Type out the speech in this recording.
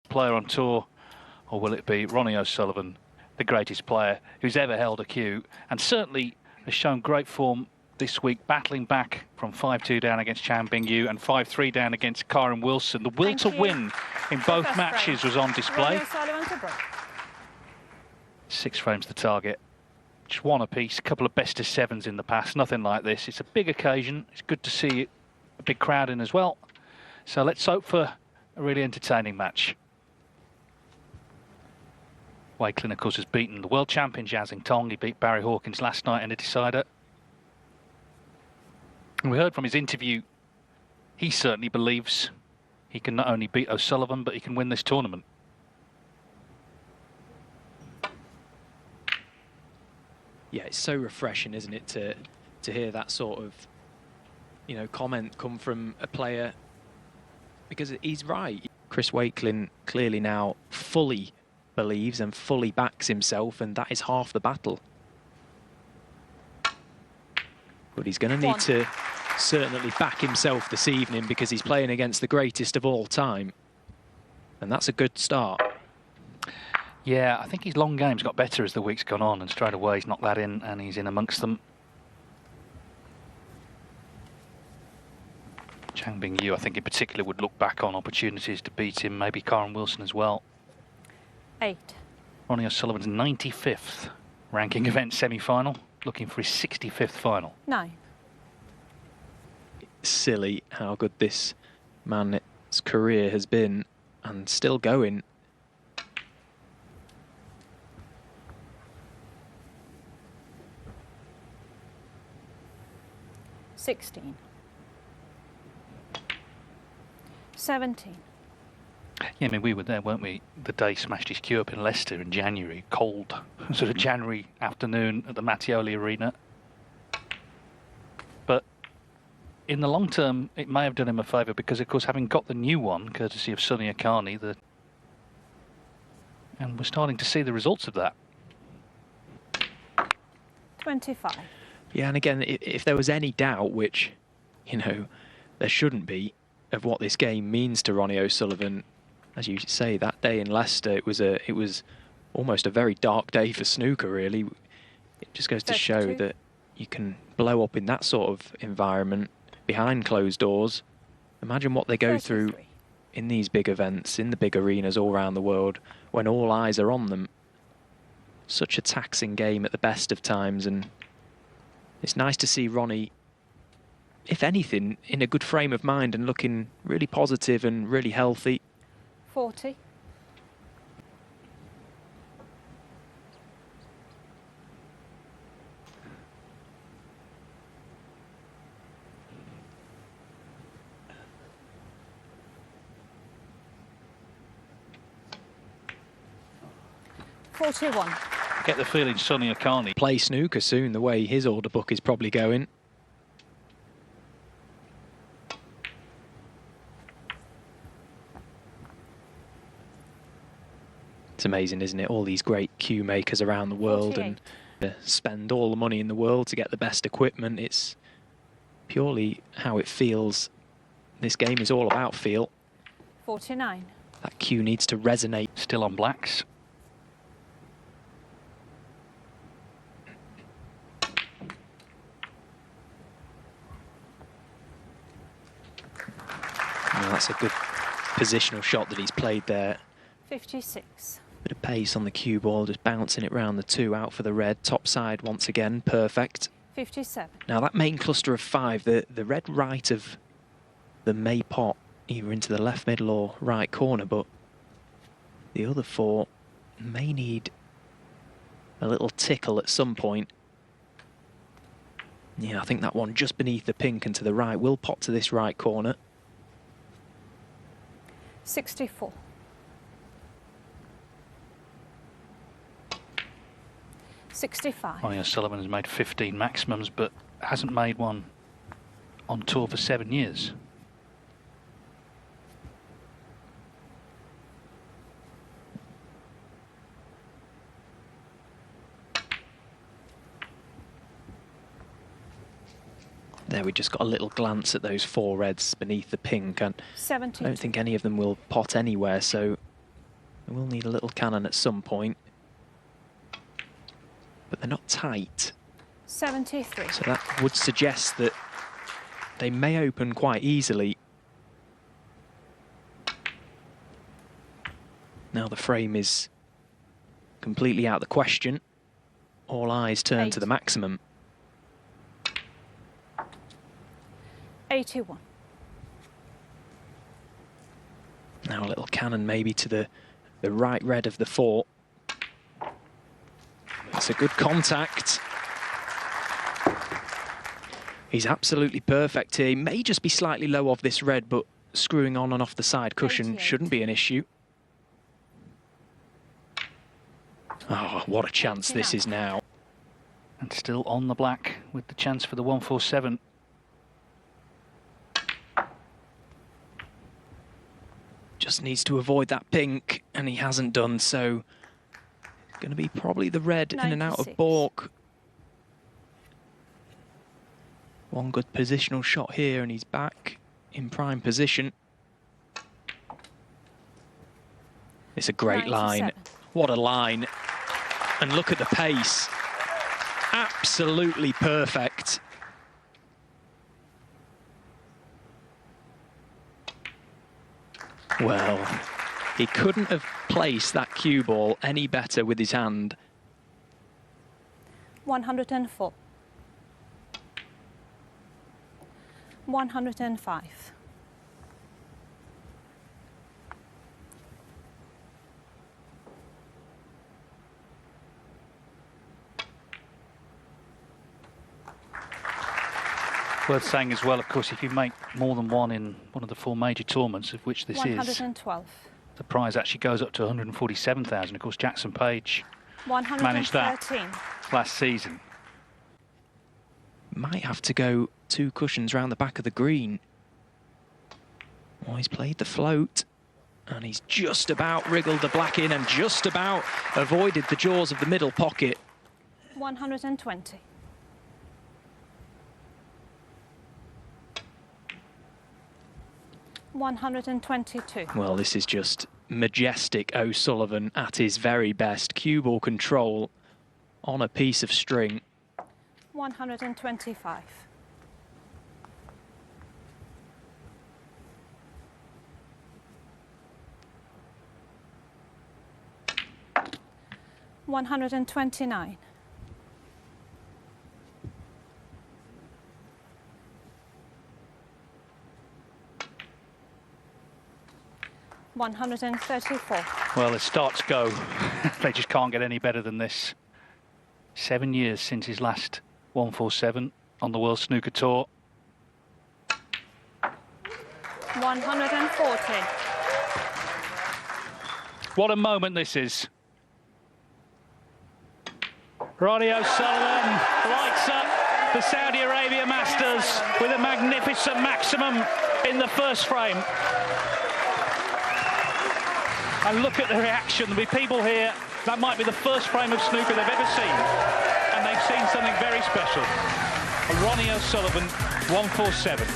player on tour, or will it be Ronnie O'Sullivan, the greatest player who's ever held a cue, and certainly has shown great form this week, battling back from 5-2 down against Chan Bing-yu and 5-3 down against Karen Wilson. The will to win in both matches was on display. 6 frames the target. Just one apiece, a couple of best of 7s in the past, nothing like this. It's a big occasion. It's good to see a big crowd in as well. So let's hope for a really entertaining match. Wakelin, of course, has beaten the world champion Jiazing Tong. He beat Barry Hawkins last night in a decider. And we heard from his interview, he certainly believes he can not only beat O'Sullivan, but he can win this tournament. Yeah, it's so refreshing, isn't it, to hear that sort of, you know, comment come from a player, because he's right. Chris Wakelin clearly now fully believes and fully backs himself, and that is half the battle. But he's going to need to certainly back himself this evening, because he's playing against the greatest of all time, and that's a good start. Yeah, I think his long game's got better as the week's gone on, and straight away he's knocked that in, and he's in amongst them. Chan Bing-yu, I think in particular, would look back on opportunities to beat him, maybe Karen Wilson as well. 8. Ronnie O'Sullivan's 95th ranking event semi-final, looking for his 65th final. 9. Silly how good this man's career has been, and still going. $16. 17. Yeah, I mean, we were there, weren't we? The day he smashed his cue up in Leicester in January, cold sort of January afternoon at the Mattioli Arena. But in the long term, it may have done him a favour, because, of course, having got the new one, courtesy of Sonny Akani, and we're starting to see the results of that. 25. Yeah, and again, if there was any doubt, which, you know, there shouldn't be, of what this game means to Ronnie O'Sullivan, as you say, that day in Leicester, it was almost a very dark day for snooker, really. It just goes to show that you can blow up in that sort of environment behind closed doors. Imagine what they go through in these big events, in the big arenas all around the world, when all eyes are on them. Such a taxing game at the best of times, and it's nice to see Ronnie, if anything, in a good frame of mind and looking really positive and really healthy. 40. $41. Get the feeling Sonny Akani Play snooker soon, the way his order book is probably going. It's amazing, isn't it? All these great cue makers around the world 48. And spend all the money in the world to get the best equipment. It's purely how it feels. This game is all about feel. 49. That cue needs to resonate. still on blacks. Well, that's a good positional shot that he's played there. 56. Bit of pace on the cue ball, just bouncing it round the 2, out for the red. Top side once again, perfect. 57. Now that main cluster of 5, the red right of the may pot either into the left middle or right corner, but the other 4 may need a little tickle at some point. Yeah, I think that one just beneath the pink and to the right will pop to this right corner. 64. 65. Ronnie O'Sullivan has made 15 maximums, but hasn't made one on tour for 7 years. There we just got a little glance at those 4 reds beneath the pink, and 72. I don't think any of them will pot anywhere, so They will need a little cannon at some point. But they're not tight. 73. So that would suggest that they may open quite easily. Now the frame is completely out of the question. All eyes turn to the maximum. 81. Now a little cannon maybe to the right red of the fort. It's a good contact. He's absolutely perfect here. He may just be slightly low off this red, but screwing on and off the side cushion 88. shouldn't be an issue. Oh, what a chance this is now. And still on the black with the chance for the 147. Just needs to avoid that pink, and he hasn't done so. It's going to be probably the red 96. in and out of balk. One good positional shot here, and he's back in prime position. It's a great 97. line. What a line. And look at the pace. Absolutely perfect. Well, he couldn't have placed that cue ball any better with his hand. 104. 105. Worth saying as well, of course, if you make more than one in one of the 4 major tournaments, of which this is, 112. the prize actually goes up to 147,000. Of course, Jackson Page 113. managed that last season. Might have to go 2 cushions round the back of the green. Well, he's played the float, and he's just about wriggled the black in and just about avoided the jaws of the middle pocket. 120. 122. Well, this is just majestic O'Sullivan at his very best. Cue ball control on a piece of string. 125. 129. 134. Well, as starts go, they just can't get any better than this. 7 years since his last 147 on the World Snooker Tour. 140. What a moment this is. Ronnie O'Sullivan lights up the Saudi Arabia Masters with a magnificent maximum in the first frame. And look at the reaction. There'll be people here, that might be the first frame of snooker they've ever seen. And they've seen something very special. Ronnie O'Sullivan, 147.